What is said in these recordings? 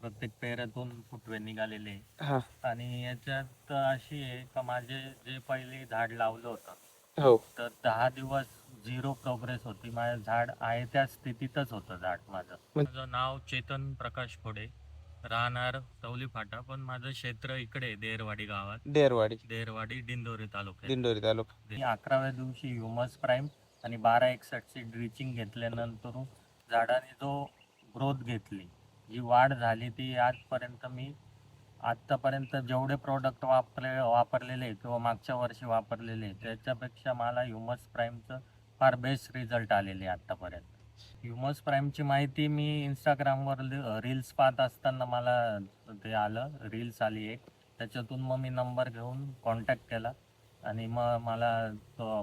प्रत्येक पेऱ्यातून फुटवे निघालेले. हा. आणि याच्यात अशी आहे का माझे जे पहिले झाड लावलं होतं हो. तर 10 दिवस झिरो प्रोग्रेस होती. माझं झाड आहे त्या स्थितीतच होतं झाड माझं. माझं नाव चेतन प्रकाश खोडे, राहणार तवली फाटा, पण माझं क्षेत्र इकडे देरवाडी गावात, देरवाडी दिंडोरी तालुक्यात. दिंडोरी तालुका. मी 11व्या दिवशी ह्युमस प्राईम आणि 1261ची ड्रिचिंग घेतल्यानंतर झाडाने जो ग्रोथ घेतली, जी वाढ झाली, ती आजपर्यंत मी आत्तापर्यंत जेवढे प्रोडक्ट वापरलेले किंवा मागच्या वर्षी वापरलेले त्याच्यापेक्षा मला ह्युमस प्राईमचं फार बेस्ट रिझल्ट आलेले आत्तापर्यंत. ह्युमस प्राईमची माहिती मी इंस्टाग्रामवर रील्स पाहत असताना मला ते आलं, रील्स आली एक, त्याच्यातून मग मी नंबर घेऊन कॉन्टॅक्ट केला आणि मग मला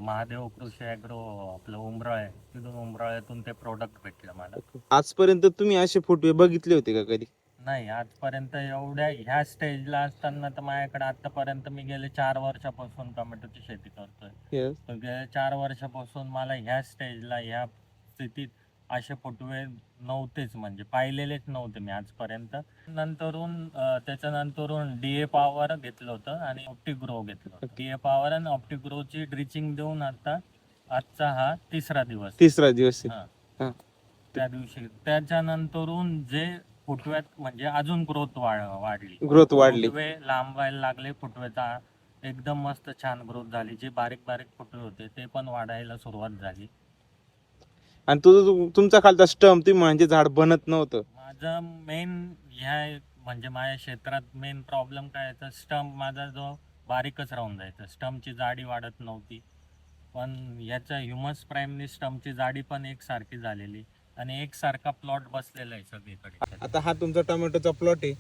महादेव कृषी ॲग्रो आपलं उमराळे, तिथून उमराळ्यातून ते प्रोडक्ट भेटलं मला. आजपर्यंत तुम्ही असे फुटवे बघितले होते का कधी? नाही, आजपर्यंत एवढ्या ह्या स्टेजला असताना तर माझ्याकडे आतापर्यंत मी गेले 4 वर्षापासून टोमॅटोची शेती करतोय. Yes. तर गेल्या 4 वर्षापासून मला ह्या स्टेजला, ह्या स्थितीत असे फुटवे नव्हतेच, म्हणजे पाहिलेलेच नव्हते मी आजपर्यंत. त्याच्यानंतरून डीए पॉवर घेतलं होतं आणि ऑप्टिग्रो घेतलं होतं. डीए पॉवर आणि ऑप्टिग्रोची ड्रिचिंग देऊन आजचा हा तिसरा दिवस आहे. हा. त्या दिवशी त्याच्यानंतरून जे फुटव्यात म्हणजे अजून ग्रोथ वाढली, फुटवे लांबायला लागले, फुटव्याचा एकदम मस्त छान ग्रोथ झाली. जे बारीक बारीक फुटवे होते ते पण वाढायला सुरुवात झाली. आणि तुमचा खालचा स्टंप तुम्ही म्हणजे झाड बनत नव्हतं. माझं मेन ह्या म्हणजे माझ्या क्षेत्रात मेन प्रॉब्लेम काय याचा, स्टंप माझा जो बारीकच राहून जायचा, स्टंपची जाडी वाढत नव्हती. पण याच्या ह्युमस प्राईमने स्टंपची जाडी पण एकसारखी झालेली आणि एकसारखा प्लॉट बसलेला आहे सगळीकडे. आता हा तुमचा टोमॅटोचा प्लॉट आहे.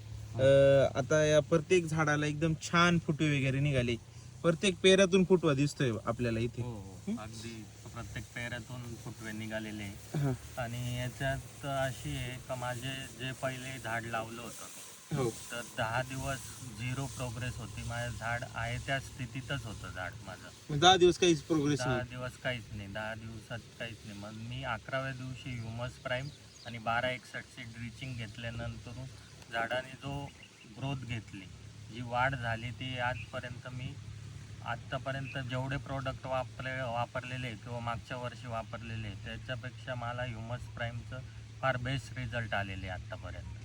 आता या प्रत्येक झाडाला एकदम छान फुटवे वगैरे निघाले. प्रत्येक पेऱ्यातून फुटवा दिसतोय आपल्याला इथे. हो, अगदी प्रत्येक पेऱ्यातून फुटवे निघालेले. आणि याच्यात अशी आहे का माझे जे पहिले झाड लावलं होतं तर 10 दिवस झिरो प्रोग्रेस होती. माझं झाड आहे त्या स्थितीतच होतं झाड माझं. 10 दिवस काहीच प्रोग्रेस 10 दिवस काहीच नाही, 10 दिवसात काहीच नाही. मग मी 11व्या दिवशी ह्युमस प्राईम आणि 1261ची ड्रिचिंग घेतल्यानंतर झाडाने जो ग्रोथ घेतली, जी वाढ झाली, ती आजपर्यंत मी आत्तापर्यंत जेवढे प्रोडक्ट वापरलेले किंवा मागच्या वर्षी वापरलेले त्याच्यापेक्षा मला ह्युमस प्राईमचं फार बेस्ट रिझल्ट आलेले आत्तापर्यंत.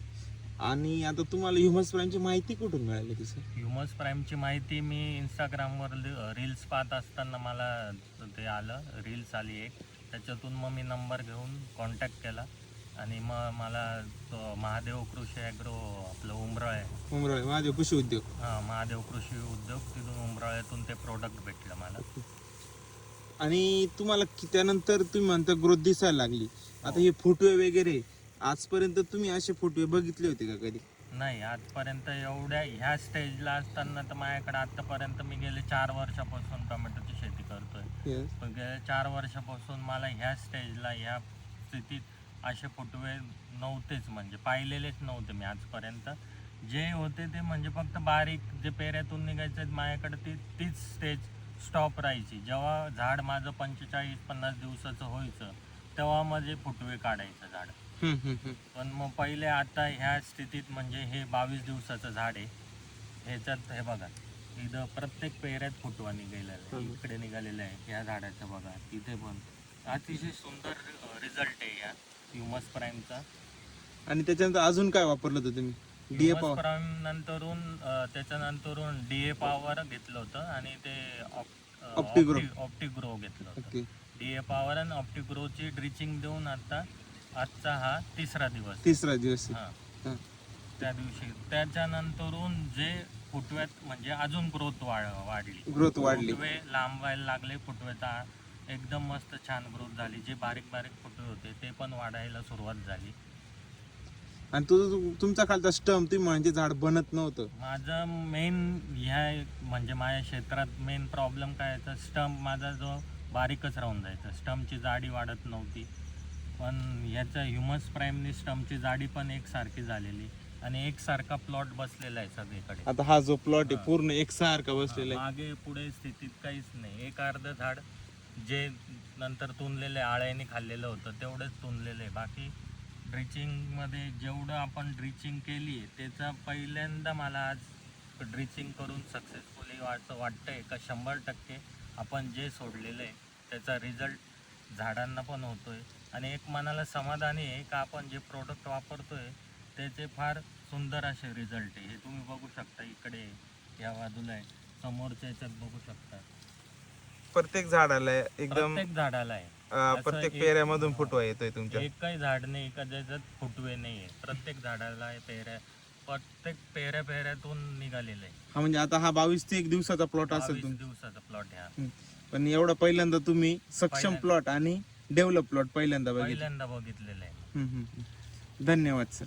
आणि आता तुम्हाला ह्युमस प्राईमची माहिती कुठून मिळाली? ह्युमस प्राईमची माहिती मी इंस्टाग्रामवर रील्स पाहत असताना मला ते आलं, रील्स आली एक, त्याच्यातून मग मी नंबर घेऊन कॉन्टॅक्ट केला आणि मग मला महादेव कृषी ॲग्रो आपलं उमराळे महादेव कृषी उद्योग, महादेव कृषी उद्योग, तिथून उमराळ्यातून ते प्रोडक्ट भेटलं मला. आणि तुम्हाला त्यानंतर तुम्ही म्हणता ग्रोथ दिसायला लागली. आता हे फुटवे वगैरे आजपर्यंत तुम्ही असे फुटवे बघितले होते का कधी? नाही, आजपर्यंत एवढ्या ह्या स्टेजला असताना तर माझ्याकडे आतापर्यंत मी गेले 4 वर्षापासून टोमॅटोची शेती करतोय. पण गेल्या 4 वर्षापासून मला ह्या स्टेजला, ह्या स्थितीत असे फुटवे नव्हतेच, म्हणजे पाहिलेलेच नव्हते मी आजपर्यंत. जे होते ते म्हणजे फक्त बारीक जे पेऱ्यातून निघायचे माझ्याकडे, तीच स्टेज स्टॉप राहायची. जेव्हा झाड माझं 45-50 दिवसाचं व्हायचं तेव्हा माझे फुटवे काढायचं झाड. पण मग पहिले आता ह्या स्थितीत म्हणजे हे 22 दिवसाचं झाड आहे. ह्याच्यात हे बघा, इथं प्रत्येक पेऱ्यात फुटवा निघालेला आहे, इकडे निघालेला आहे. ह्या झाडाचं बघा, इथे पण अतिशय सुंदर रिझल्ट आहे या ह्युमस प्राईमचा. आणि त्याच्यानंतर अजून काय वापरलं होतं तुम्ही? ह्युमस प्राईम त्याच्यानंतरून डीए पॉवर घेतलं होतं आणि ते ऑप्टिग्रो घेतलं होतं. डीए पॉवर आणि ऑप्टिग्रोची ड्रिचिंग देऊन आजचा हा तिसरा दिवस. त्या दिवशी त्याच्यानंतरून जे फुटव्यात म्हणजे अजून ग्रोथ वाढली, फुटवे लांबायला लागले, फुटव्याचा एकदम मस्त छान ग्रोथ झाली. जे बारीक बारीक फुटवे होते ते पण वाढायला सुरुवात झाली. आणि तुमचा खालचा स्टंप तुम्ही म्हणजे झाड बनत नव्हतं. माझं मेन ह्या म्हणजे माझ्या क्षेत्रात मेन प्रॉब्लेम काय याचा, स्टंप माझा जो बारीकच राहून जायचा, स्टंपची जाडी वाढत नव्हती. पण ह्याच्या ह्युमस प्राईमने स्टंपची जाडी पण एकसारखी झालेली आणि एकसारखा प्लॉट बसलेला आहे सगळीकडे. आता हा जो प्लॉट आहे पूर्ण एकसारखा बसलेला आहे. मागे पुढे स्थितीत काहीच नाही. एक अर्ध झाड जे नंतर तुनलेले आळ्याने खाल्लेलं होतं तेवढंच तुनलेलं आहे, बाकी ड्रिचिंग मध्ये जेवढं आपण ड्रिचिंग केली त्याचा पहिल्यांदा मला आज ड्रिचिंग करून सक्सेसफुली वाटतंय का 100% आपण जे सोडलेलं आहे त्याचा रिझल्ट झाडांना पण होतोय आणि एक मनाला समाधानी आहे का आपण जे प्रोडक्ट वापरतोय त्याचे फार सुंदर असे रिझल्ट आहे. हे तुम्ही बघू शकता, इकडे या बाजूला आहे, समोरच्या याच्यात बघू शकता. प्रत्येक झाडाला एकदम प्रत्येक झाडाला आहे. प्रत्येक पेऱ्यामधून फुटवा येतोय तुमच्या. एकही झाड नाही का ज्याच्यात फुटवे नाहीये. प्रत्येक झाडाला आहे पेऱ्या, प्रत्येक पेऱ्यातून निघालेलं आहे. हा म्हणजे आता हा 22 ते 1 दिवसाचा प्लॉट असेल 22 दिवसाचा प्लॉट हा. पण एवढा पहिल्यांदा तुम्ही सक्षम प्लॉट आणि डेव्हलप प्लॉट पहिल्यांदा बघितलेलं आहे. धन्यवाद सर.